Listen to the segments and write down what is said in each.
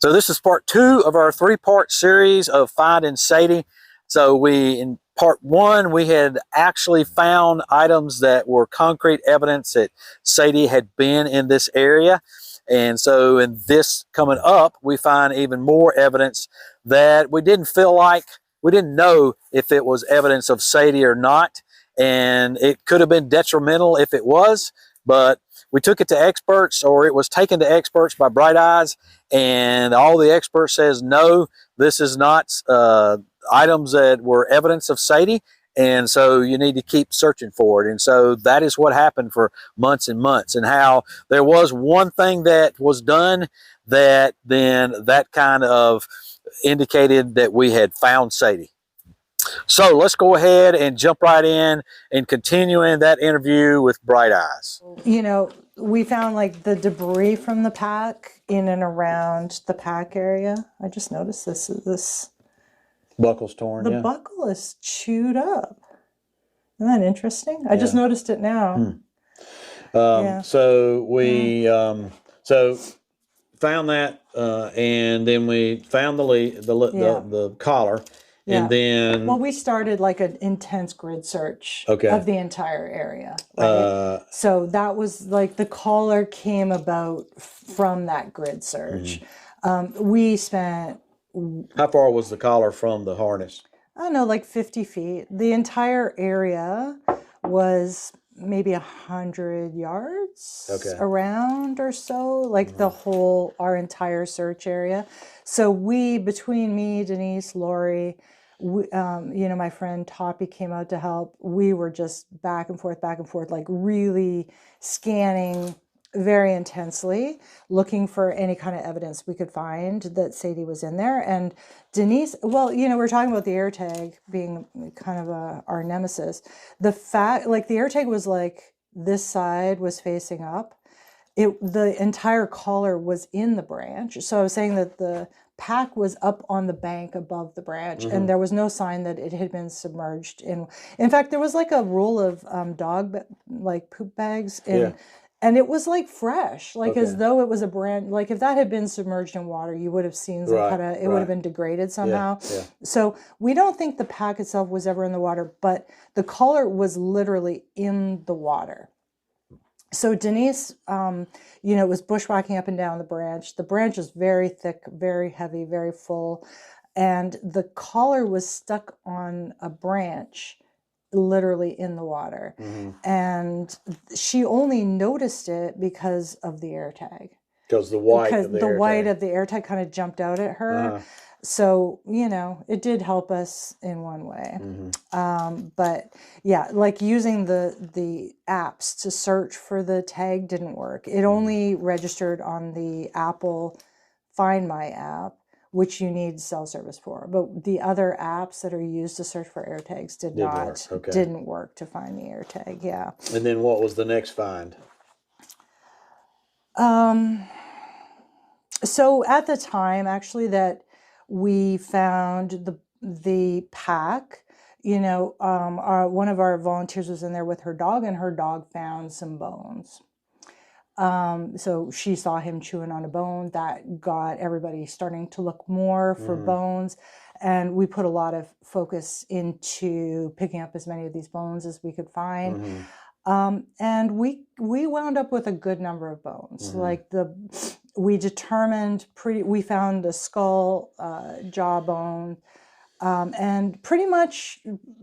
So this is part 2 of our 3-part series of Finding Sadie. So in part 1, we had actually found items that were concrete evidence that Sadie had been in this area. And so in this coming up, we find even more evidence that we didn't know if it was evidence of Sadie or not. And it could have been detrimental if it was, but we took it to experts, or it was taken to experts by Bright Eyes, and all the experts says, no, this is not items that were evidence of Sadie, and so you need to keep searching for it. And so that is what happened for months and months, and how there was one thing that was done that then that kind of indicated that we had found Sadie. So let's go ahead and jump right in and continue in that interview with Bright Eyes. You know, we found like the debris from the pack in and around the pack area. I just noticed this Buckle's torn. The buckle is chewed up. Isn't that interesting? I just noticed it now. So we so found that, and then we found the collar. Yeah. And then, well, we started like an intense grid search of the entire area. Right? So that was like the collar came about from that grid search. We spent. How far was the collar from the harness? I don't know, like 50 feet. The entire area was maybe 100 yards around or so, like our entire search area. So between me, Denise, Lori, you know, my friend Toppy came out to help. We were just back and forth, like really scanning very intensely, looking for any kind of evidence we could find that Sadie was in there. And Denise, well, you know, we're talking about the air tag being kind of our nemesis. The fact, like the air tag was like, this side was facing up. The entire collar was in the branch. So I was saying that the pack was up on the bank above the branch, and there was no sign that it had been submerged in. In fact, there was like a roll of dog like poop bags and it was like fresh, like as though it was a brand, like if that had been submerged in water, you would have seen some kind of, it would have been degraded somehow. So we don't think the pack itself was ever in the water, but the collar was literally in the water. So Denise, you know, was bushwhacking up and down the branch. The branch is very thick, very heavy, very full. And the collar was stuck on a branch literally in the water. And she only noticed it because of the air tag. Because the white of the air tag kind of jumped out at her. So, you know, it did help us in one way. But yeah, like using the apps to search for the tag didn't work. It only registered on the Apple Find My app, which you need cell service for. But the other apps that are used to search for air tags didn't work to find the air tag. Yeah. And then what was the next find? So at the time, actually, that we found the pack, you know, one of our volunteers was in there with her dog, and her dog found some bones. So she saw him chewing on a bone. That got everybody starting to look more for bones. And we put a lot of focus into picking up as many of these bones as we could find. And we wound up with a good number of bones. Like we determined we found the skull, jawbone, and pretty much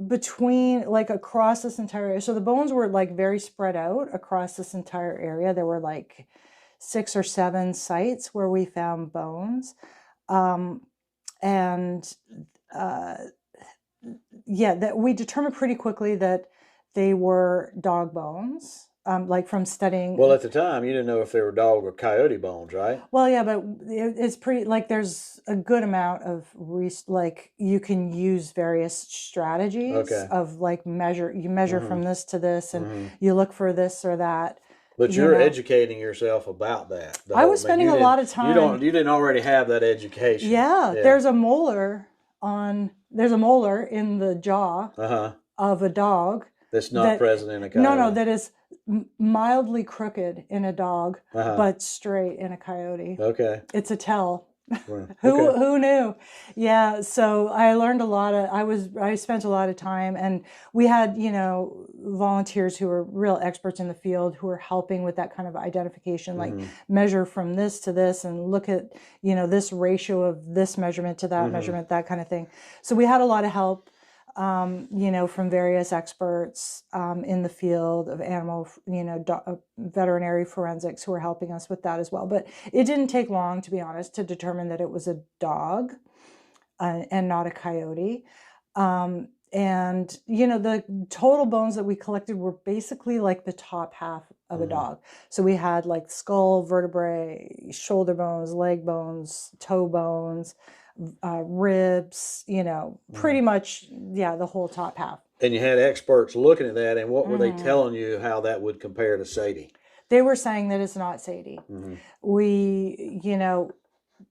between, like across this entire area. So the bones were like very spread out across this entire area. There were like 6 or 7 sites where we found bones. That we determined pretty quickly that they were dog bones. Like from studying. Well, at the time, you didn't know if they were dog or coyote bones, right? Well, yeah, but it's pretty, like there's a good amount of, like you can use various strategies of like you measure from this to this, and you look for this or that. But you're educating yourself about that. I was spending a lot of time. You didn't already have that education. Yeah. There's a molar in the jaw of a dog. That's not present in a coyote. No, that is mildly crooked in a dog, but straight in a coyote. Okay. It's a tell. Wow. Who knew? Yeah. So I learned a lot of, I spent a lot of time, and we had, volunteers who were real experts in the field who were helping with that kind of identification, like measure from this to this and look at, this ratio of this measurement to that measurement, that kind of thing. So we had a lot of help, from various experts in the field of animal, veterinary forensics who were helping us with that as well. But it didn't take long, to be honest, to determine that it was a dog and not a coyote. And, the total bones that we collected were basically like the top half of a dog. So we had like skull, vertebrae, shoulder bones, leg bones, toe bones, ribs, pretty much, the whole top half. And you had experts looking at that, and what were they telling you how that would compare to Sadie? They were saying that it's not Sadie.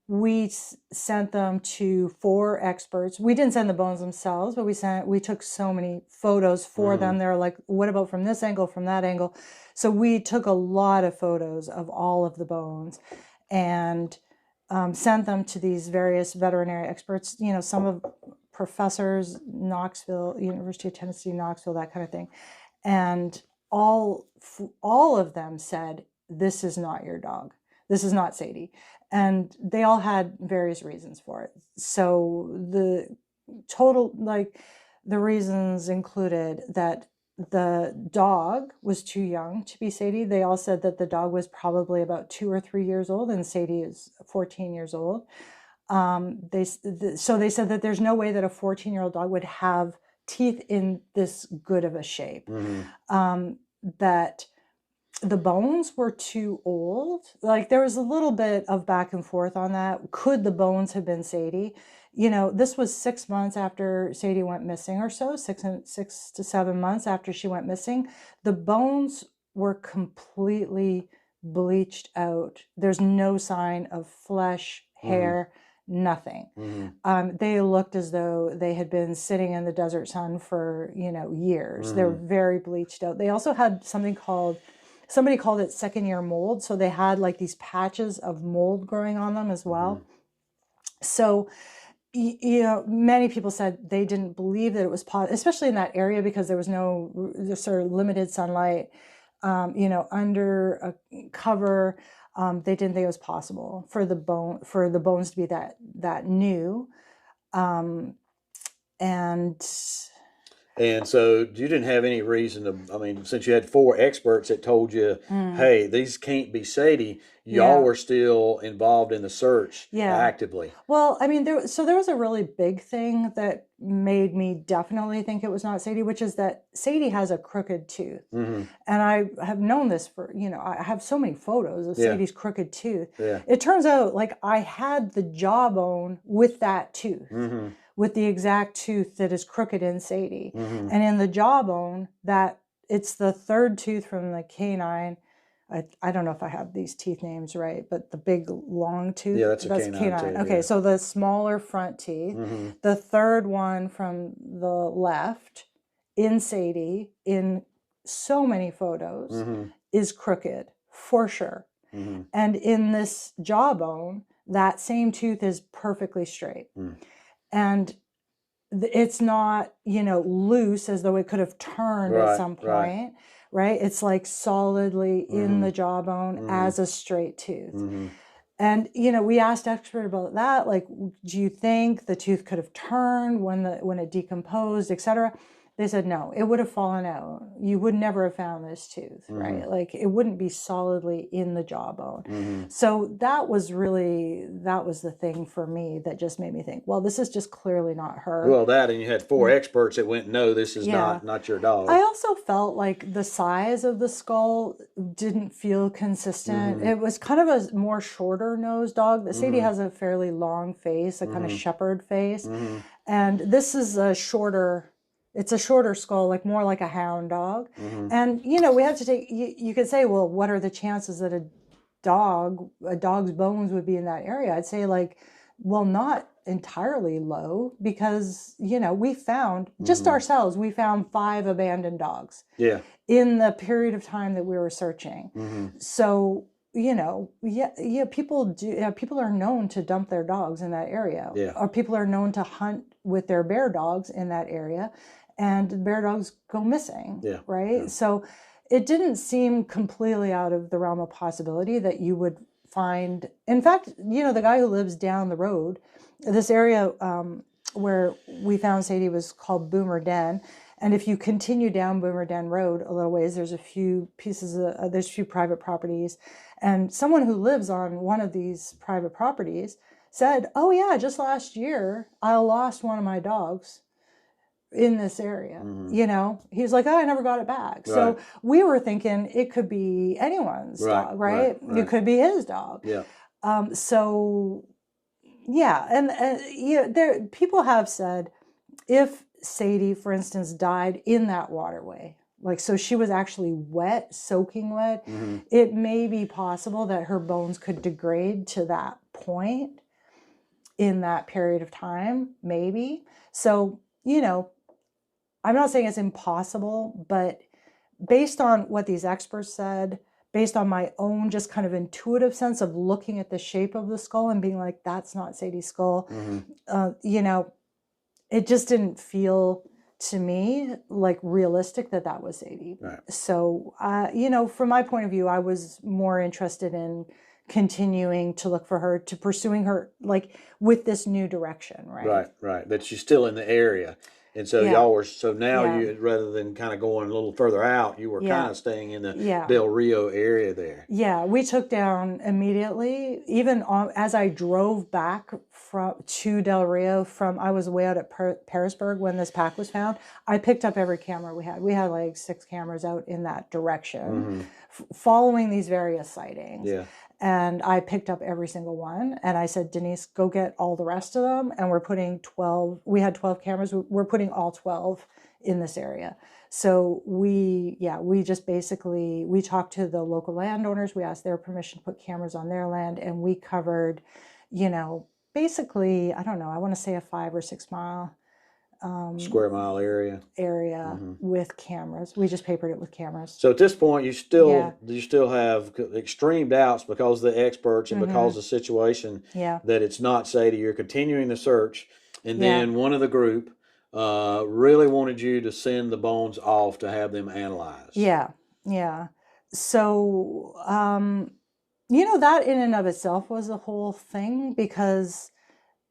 We sent them to 4 experts. We didn't send the bones themselves, but we took so many photos for them. They're like, what about from this angle, from that angle? So we took a lot of photos of all of the bones and sent them to these various veterinary experts, some of professors, Knoxville, University of Tennessee, Knoxville, that kind of thing. And all of them said, this is not your dog. This is not Sadie. And they all had various reasons for it. So the reasons included that the dog was too young to be Sadie. They all said that the dog was probably about 2 or 3 years old, and Sadie is 14 years old. So they said that there's no way that a 14-year-old dog would have teeth in this good of a shape. That the bones were too old. Like there was a little bit of back and forth on that. Could the bones have been Sadie? This was 6 months after Sadie went missing or so, 6 to 7 months after she went missing. The bones were completely bleached out. There's no sign of flesh, hair, nothing. They looked as though they had been sitting in the desert sun for, years. They're very bleached out. They also had somebody called it second-year mold. So they had like these patches of mold growing on them as well. So, many people said they didn't believe that it was possible, especially in that area, because there was no sort of limited sunlight, under a cover. They didn't think it was possible for the bones to be that new. And so you didn't have any reason to, since you had 4 experts that told you, hey, these can't be Sadie, y'all were still involved in the search actively. Well, there was a really big thing that made me definitely think it was not Sadie, which is that Sadie has a crooked tooth. And I have known this for, I have so many photos of Sadie's crooked tooth. It turns out like I had the jawbone with that tooth. With the exact tooth that is crooked in Sadie. And in the jawbone, that it's the 3rd tooth from the canine. I don't know if I have these teeth names right, but the big long tooth. Yeah, that's canine. Tooth, okay, so the smaller front teeth. The 3rd one from the left in Sadie, in so many photos, is crooked, for sure. And in this jawbone, that same tooth is perfectly straight. And it's not, loose as though it could have turned at some point, right? It's like solidly in the jawbone as a straight tooth. And, we asked experts about that, like, do you think the tooth could have turned when it decomposed, etc.? They said, no, it would have fallen out. You would never have found this tooth, right? Like it wouldn't be solidly in the jawbone. So that was the thing for me that just made me think, well, this is just clearly not her. Well, that, and you had 4 experts that went, no, this is not your dog. I also felt like the size of the skull didn't feel consistent. It was kind of a more shorter nosed dog. Sadie has a fairly long face, a kind of shepherd face. And this is it's a shorter skull, like more like a hound dog. And, we have to take, you could say, well, what are the chances that a dog's bones would be in that area? I'd say well, not entirely low, because, we found, just ourselves, we found 5 abandoned dogs in the period of time that we were searching. So, people are known to dump their dogs in that area. Yeah. Or people are known to hunt with their bear dogs in that area, and bear dogs go missing. Yeah. Right. Yeah. So it didn't seem completely out of the realm of possibility that you would find, in fact, the guy who lives down the road, this area where we found Sadie was called Boomer Den. And if you continue down Boomer Den Road a little ways, there's a few there's a few private properties. And someone who lives on one of these private properties said, oh yeah, just last year, I lost one of my dogs in this area. He was like, oh, I never got it back. Right. So we were thinking it could be anyone's dog, right? It could be his dog. Yeah. So yeah. And people have said, if Sadie, for instance, died in that waterway, like, so she was actually wet, soaking wet, it may be possible that her bones could degrade to that point in that period of time, maybe. So, I'm not saying it's impossible, but based on what these experts said, based on my own just kind of intuitive sense of looking at the shape of the skull and being like, that's not Sadie's skull, it just didn't feel to me like realistic that was Sadie. Right. So, from my point of view, I was more interested in continuing to look for her, to pursuing her, like, with this new direction, right? Right. That she's still in the area. And so y'all were, you, rather than kind of going a little further out, you were kind of staying in the Del Rio area there. Yeah, we took down immediately, even as I drove back to Del Rio I was way out at Pearisburg when this pack was found. I picked up every camera we had. We had like 6 cameras out in that direction, following these various sightings. Yeah. And I picked up every single one. And I said, Denise, go get all the rest of them. And we're putting 12, we had 12 cameras. We're putting all 12 in this area. So we just basically, we talked to the local landowners. We asked their permission to put cameras on their land. And we covered, basically, I don't know, I want to say a 5 or 6 mile square mile area with cameras. We just papered it with cameras. So at this point, you still have extreme doubts because of the experts and because of the situation that it's not Sadie. You're continuing the search, and then one of the group really wanted you to send the bones off to have them analyzed. Yeah. So that in and of itself was a whole thing, because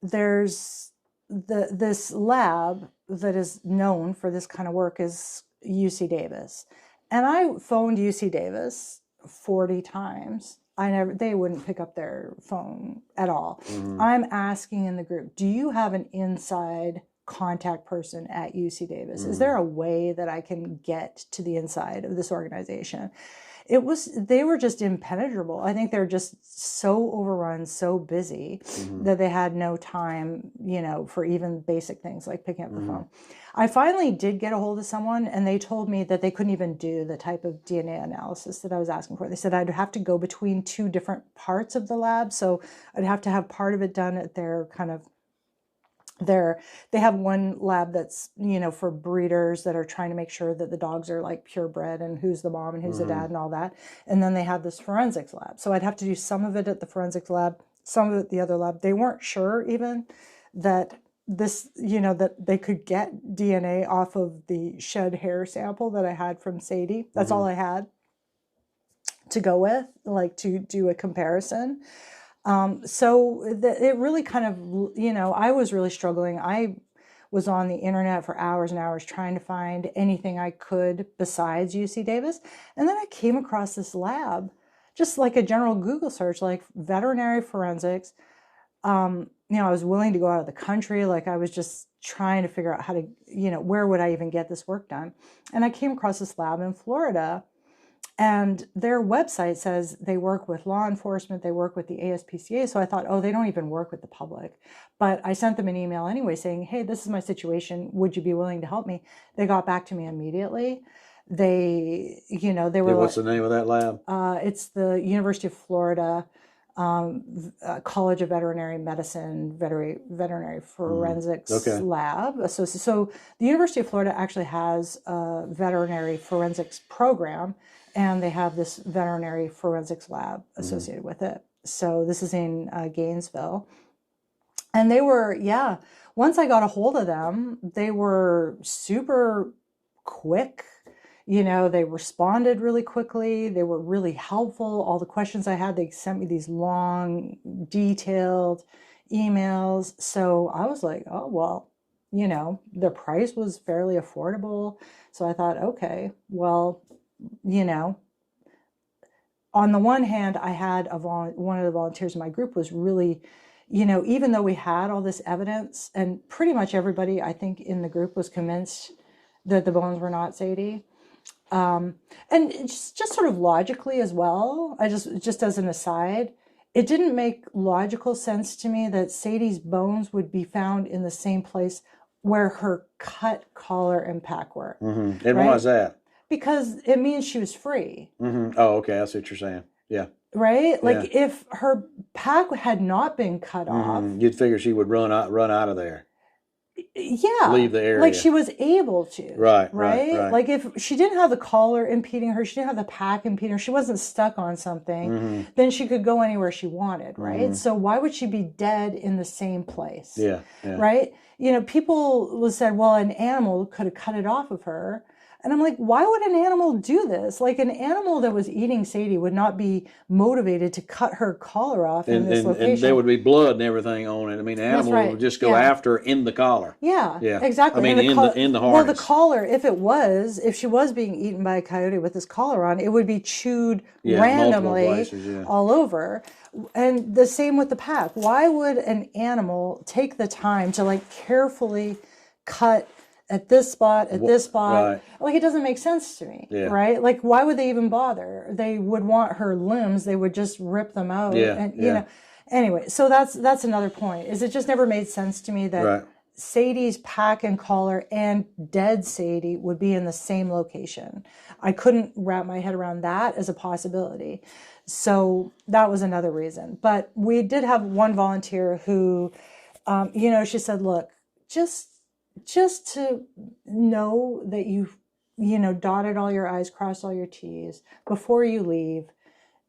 there's this lab that is known for this kind of work is UC Davis. And I phoned UC Davis 40 times. They wouldn't pick up their phone at all. I'm asking in the group, do you have an inside contact person at UC Davis? Is there a way that I can get to the inside of this organization? They were just impenetrable. I think they're just so overrun, so busy that they had no time, for even basic things like picking up the phone. I finally did get a hold of someone, and they told me that they couldn't even do the type of DNA analysis that I was asking for. They said I'd have to go between 2 different parts of the lab. So I'd have to have part of it done at their kind of they have one lab that's, for breeders that are trying to make sure that the dogs are like purebred and who's the mom and who's the dad and all that. And then they have this forensics lab. So I'd have to do some of it at the forensics lab, some of it at the other lab. They weren't sure even that this, that they could get DNA off of the shed hair sample that I had from Sadie. That's all I had to go with, like, to do a comparison. So it really kind of, I was really struggling. I was on the internet for hours and hours trying to find anything I could besides UC Davis. And then I came across this lab, just like a general Google search, like veterinary forensics. I was willing to go out of the country. Like, I was just trying to figure out how to, where would I even get this work done? And I came across this lab in Florida. And their website says they work with law enforcement, they work with the ASPCA. So I thought, they don't even work with the public. But I sent them an email anyway saying, hey, this is my situation. Would you be willing to help me? They got back to me immediately. They were what's the name of that lab? It's the University of Florida College of Veterinary Medicine, Veterinary Forensics Lab. So the University of Florida actually has a veterinary forensics program. and they have this veterinary forensics lab associated with it. So this is in Gainesville. And they were, once I got a hold of them, they were super quick. You know, they responded really quickly. They were really helpful. All the questions I had, they sent me these long, detailed emails. So I was like, oh, well, you know, the price was fairly affordable. So I thought, okay, well, you know, on the one hand, I had one of the volunteers in my group was really, you know, even though we had all this evidence, and pretty much everybody, I think, in the group was convinced that the bones were not Sadie. And just sort of logically as well, just as an aside, it didn't make logical sense to me that Sadie's bones would be found in the same place where her cut collar and pack were. And right? why is that? Because it means she was free. Oh, okay. That's what you're saying. Yeah. Right? Like if her pack had not been cut off. You'd figure she would run out of there. Yeah. Leave the area. Like she was able to. Right. Like if she didn't have the collar impeding her, she didn't have the pack impeding her, she wasn't stuck on something, then she could go anywhere she wanted, right? So why would she be dead in the same place? Yeah. Right? You know, people said, well, an animal could have cut it off of her. And I'm like, why would an animal do this? Like an animal that was eating Sadie would not be motivated to cut her collar off in this location. And there would be blood and everything on it. I mean, the animal would just go after her in the collar. Yeah, exactly. I mean, in the harness. Well, the collar, if she was being eaten by a coyote with this collar on, it would be chewed randomly places, all over. And the same with the pack. Why would an animal take the time to like carefully cut at this spot, this spot? Right. Like, it doesn't make sense to me, right? Like, why would they even bother? They would want her limbs. They would just rip them out. And, you know, anyway, so that's another point, is it just never made sense to me that Sadie's pack and collar and dead Sadie would be in the same location. I couldn't wrap my head around that as a possibility. So that was another reason. But we did have one volunteer who, you know, she said, look, just to know that you know, dotted all your I's, crossed all your T's before you leave,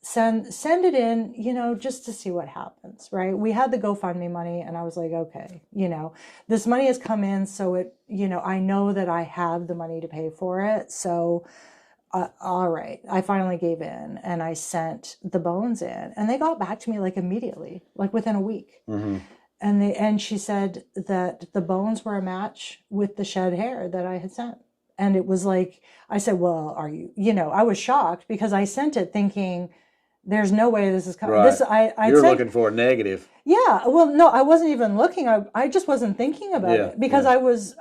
send it in, you know, just to see what happens, right? We had the GoFundMe money and I was like, okay, you know, this money has come in, so it, you know, I know that I have the money to pay for it. So, all right, I finally gave in and I sent the bones in, and they got back to me like immediately, like within a week. And she said that the bones were a match with the shed hair that I had sent. And it was like, I said, well, are you, you know, I was shocked because I sent it thinking, there's no way this is coming. Right. You're looking for a negative. Yeah. Well, no, I wasn't even looking. I just wasn't thinking about it because I was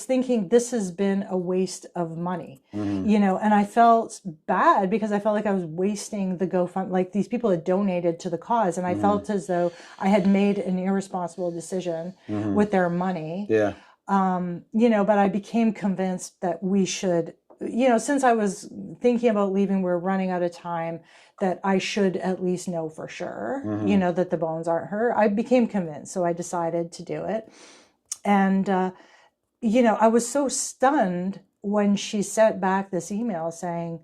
thinking this has been a waste of money, you know, and I felt bad because I felt like I was wasting the GoFundMe, like these people had donated to the cause. And I felt as though I had made an irresponsible decision with their money. Yeah. You know, but I became convinced that we should, you know, since I was thinking about leaving, we're running out of time, that I should at least know for sure, you know, that the bones aren't her. I became convinced, so I decided to do it. And, you know, I was so stunned when she sent back this email saying,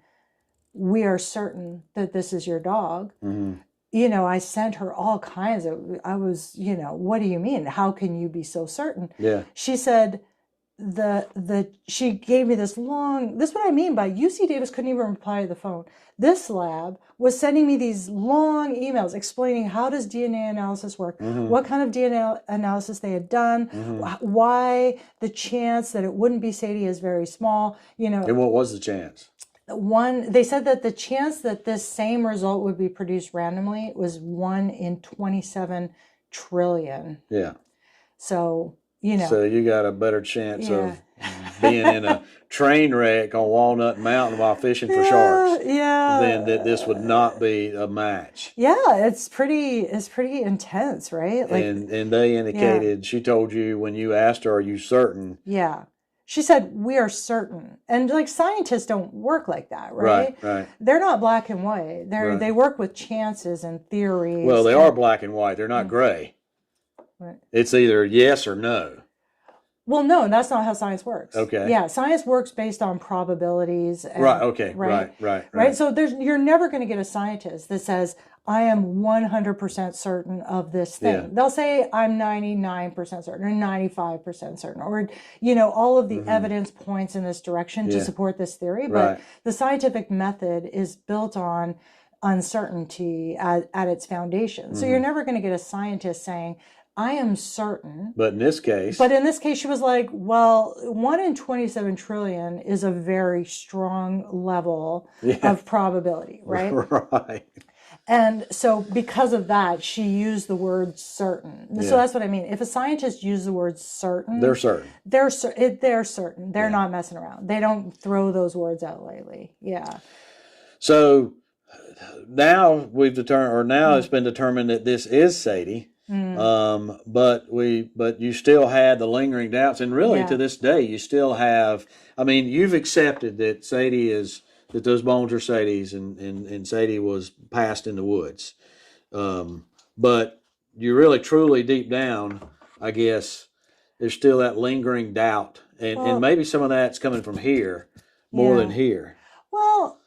we are certain that this is your dog. You know, I sent her all kinds of, I was, you know, what do you mean? How can you be so certain? Yeah. She said, she gave me this long, this is what I mean by UC Davis couldn't even reply to the phone. This lab was sending me these long emails explaining how does DNA analysis work, what kind of DNA analysis they had done, why the chance that it wouldn't be Sadie is very small, you know. And what was the chance? They said that the chance that this same result would be produced randomly was 1 in 27 trillion. Yeah. So, you know. So you got a better chance of being in a train wreck on Walnut Mountain while fishing for sharks than that this would not be a match. Yeah, it's pretty intense, right? Like, and they indicated, she told you when you asked her, are you certain? Yeah. She said, we are certain. And like scientists don't work like that, right? Right. They're not black and white. They work with chances and theories. Well, they are black and white. They're not gray. Right. It's either yes or no. Well, no, that's not how science works. Okay. Yeah, science works based on probabilities. And, right. Okay. Right. So you're never going to get a scientist that says, I am 100% certain of this thing. Yeah. They'll say, I'm 99% certain or 95% certain, or, all of the evidence points in this direction to support this theory. But the scientific method is built on uncertainty at its foundation. So you're never going to get a scientist saying, I am certain. But in this case, she was like, well, 1 in 27 trillion is a very strong level of probability, right? Right. And so because of that, she used the word certain. Yeah. So that's what I mean. If a scientist uses the word certain, they're certain. They're certain. They're not messing around. They don't throw those words out lightly. Yeah. So now we've determined, or now it's been determined that this is Sadie. But you still had the lingering doubts, and really to this day, you still have. I mean, you've accepted that Sadie that those bones are Sadie's, and Sadie was passed in the woods. But you really, truly, deep down, I guess, there's still that lingering doubt, and maybe some of that's coming from here more than here. Well,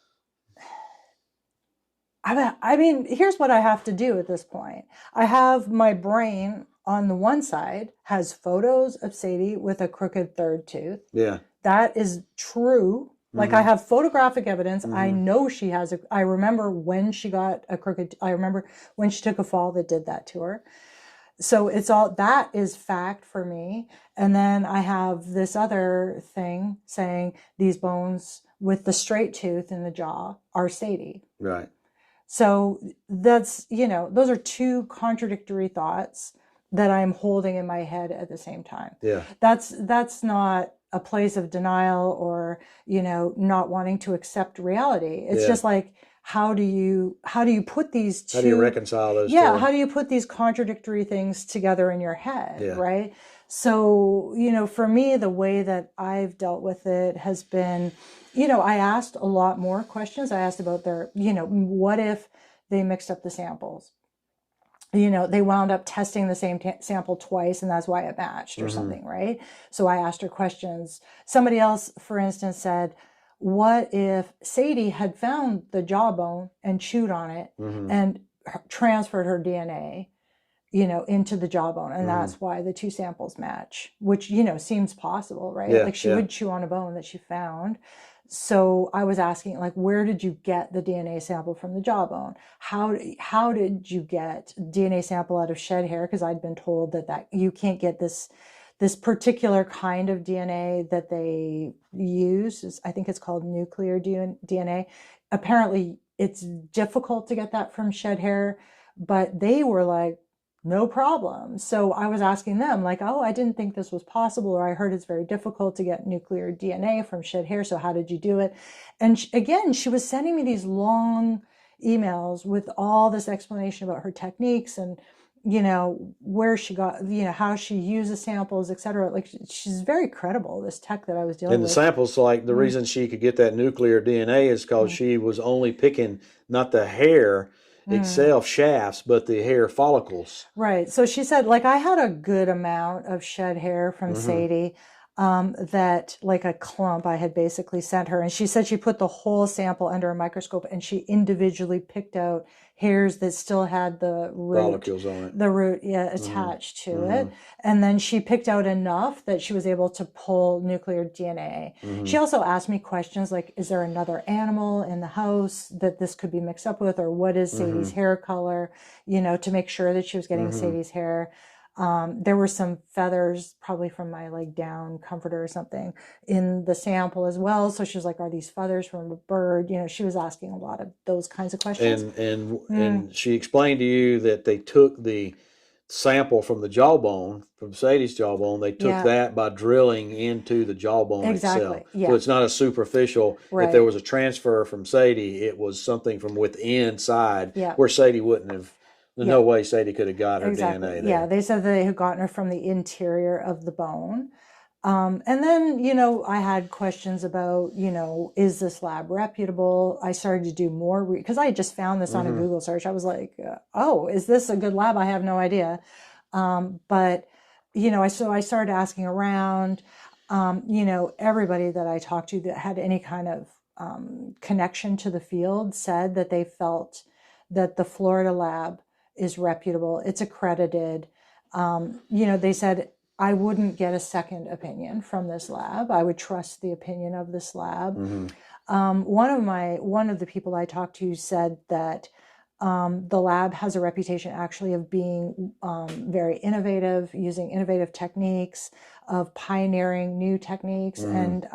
I mean, here's what I have to do at this point. I have my brain on the one side has photos of Sadie with a crooked third tooth. Yeah. That is true. Like I have photographic evidence. I know she has I remember when she got a crooked, I remember when she took a fall that did that to her. So that is fact for me. And then I have this other thing saying these bones with the straight tooth in the jaw are Sadie. Right. So that's, those are two contradictory thoughts that I'm holding in my head at the same time. Yeah. That's not a place of denial or, not wanting to accept reality. It's just like, how do you put these two? How do you reconcile those two? Yeah. How do you put these contradictory things together in your head? Right. So, for me, the way that I've dealt with it has been, I asked a lot more questions. I asked about their, what if they mixed up the samples? They wound up testing the same sample twice, and that's why it matched or something, right? So I asked her questions. Somebody else, for instance, said, what if Sadie had found the jawbone and chewed on it and transferred her DNA, into the jawbone, and that's why the two samples match, which, seems possible, right? Yeah, like she would chew on a bone that she found. So I was asking, like, where did you get the DNA sample from the jawbone? How did you get DNA sample out of shed hair? Because I'd been told that you can't get this particular kind of DNA that they use. I think it's called nuclear DNA. Apparently, it's difficult to get that from shed hair, but they were like, no problem. So I was asking them like, oh, I didn't think this was possible, or I heard it's very difficult to get nuclear DNA from shed hair. So how did you do it? And again, she was sending me these long emails with all this explanation about her techniques and, where she got, how she uses samples, et cetera. Like she's very credible, this tech that I was dealing with. And the samples, like the reason she could get that nuclear DNA is because she was only picking not the hair itself, shafts, but the hair follicles. Right. So she said, like, I had a good amount of shed hair from Sadie, that like a clump I had basically sent her. And she said she put the whole sample under a microscope and she individually picked out hairs that still had the root, follicles on it. The root, attached to it. And then she picked out enough that she was able to pull nuclear DNA. She also asked me questions like, is there another animal in the house that this could be mixed up with? Or what is Sadie's hair color? To make sure that she was getting Sadie's hair. There were some feathers, probably from my like down comforter or something, in the sample as well. So she was like, are these feathers from a bird? She was asking a lot of those kinds of questions. And she explained to you that they took the sample from the jawbone, from Sadie's jawbone, they took that by drilling into the jawbone itself. Yeah. So it's not a superficial, if there was a transfer from Sadie, it was something from within inside where Sadie wouldn't have. There's no way Sadie could have got her DNA there. Yeah, they said they had gotten her from the interior of the bone. And then, I had questions about, is this lab reputable? I started to do more, because I had just found this on a Google search. I was like, oh, is this a good lab? I have no idea. But, you know, so I started asking around, you know, everybody that I talked to that had any kind of connection to the field said that they felt that the Florida lab is reputable. It's accredited. You know, they said, I wouldn't get a second opinion from this lab. I would trust the opinion of this lab. One of the people I talked to said that the lab has a reputation actually of being very innovative, using innovative techniques, of pioneering new techniques, and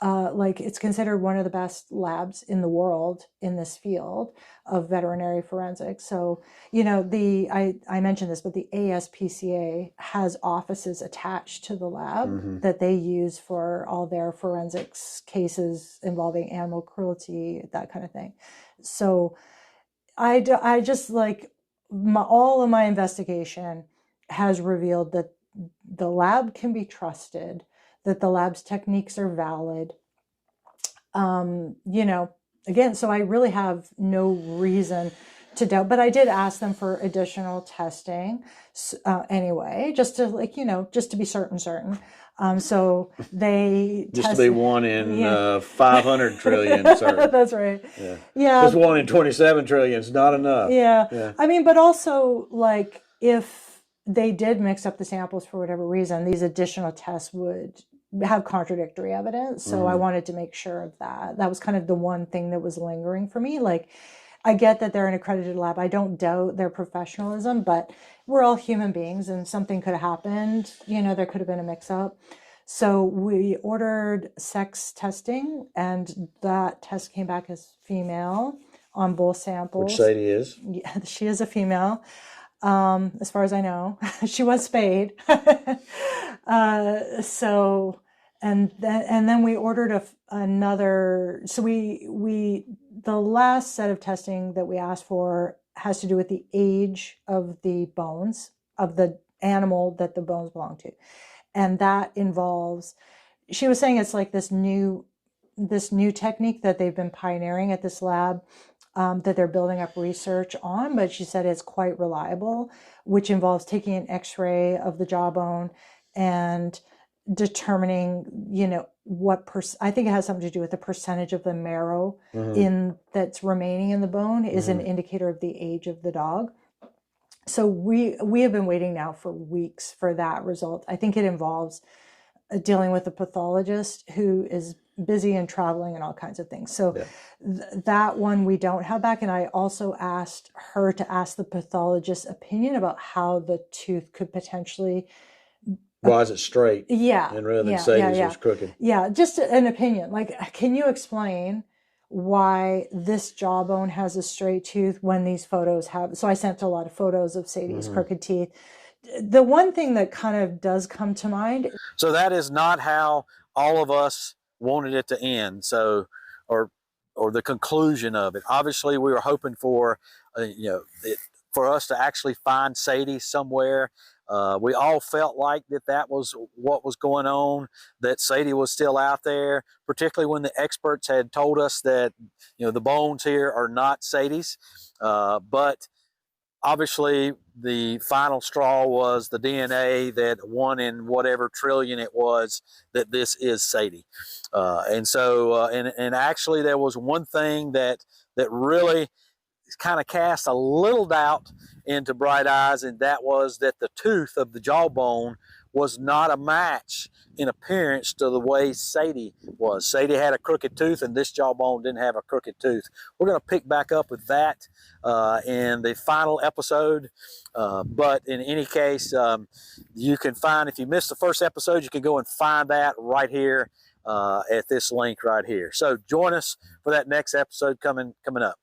like it's considered one of the best labs in the world in this field of veterinary forensics. So, you know, I mentioned this, but the ASPCA has offices attached to the lab that they use for all their forensics cases involving animal cruelty, that kind of thing. So I just like all of my investigation has revealed that the lab can be trusted, that the lab's techniques are valid. You know, again, so I really have no reason to doubt, but I did ask them for additional testing anyway, just to like, you know, just to be certain. So they just to be one in 500 trillion. Sorry. That's right. Yeah. Just 1 in 27 trillion is not enough. Yeah. I mean, but also like if they did mix up the samples for whatever reason, these additional tests would have contradictory evidence. So I wanted to make sure of that. That was kind of the one thing that was lingering for me. Like, I get that they're an accredited lab. I don't doubt their professionalism, but we're all human beings and something could have happened. You know, there could have been a mix up. So we ordered sex testing and that test came back as female on both samples. Which Sadie is. Yeah, she is a female. As far as I know, she was spayed. So, and then we ordered another, so the last set of testing that we asked for has to do with the age of the bones of the animal that the bones belong to. And that involves, she was saying it's like this new technique that they've been pioneering at this lab, that they're building up research on, but she said it's quite reliable, which involves taking an x-ray of the jawbone and determining, you know, I think it has something to do with the percentage of the marrow that's remaining in the bone is an indicator of the age of the dog. So we have been waiting now for weeks for that result. I think it involves dealing with a pathologist who is busy and traveling and all kinds of things. So that one we don't have back. And I also asked her to ask the pathologist's opinion about how the tooth could potentially. Why is it straight? Yeah. And rather than Sadie's was crooked. Yeah, just an opinion. Like, can you explain why this jawbone has a straight tooth when these photos have? So I sent a lot of photos of Sadie's crooked teeth. The one thing that kind of does come to mind. So that is not how all of us wanted it to end. So, or the conclusion of it. Obviously, we were hoping for, for us to actually find Sadie somewhere. We all felt like that was what was going on, that Sadie was still out there, particularly when the experts had told us that, the bones here are not Sadie's. But obviously, the final straw was the DNA that 1 in whatever trillion it was that this is Sadie. And actually there was one thing that really kind of cast a little doubt into Bright Eyes, and that was that the tooth of the jawbone was not a match in appearance to the way Sadie was. Sadie had a crooked tooth and this jawbone didn't have a crooked tooth. We're going to pick back up with that in the final episode. But in any case, you can find, if you missed the first episode, you can go and find that right here at this link right here. So join us for that next episode coming up.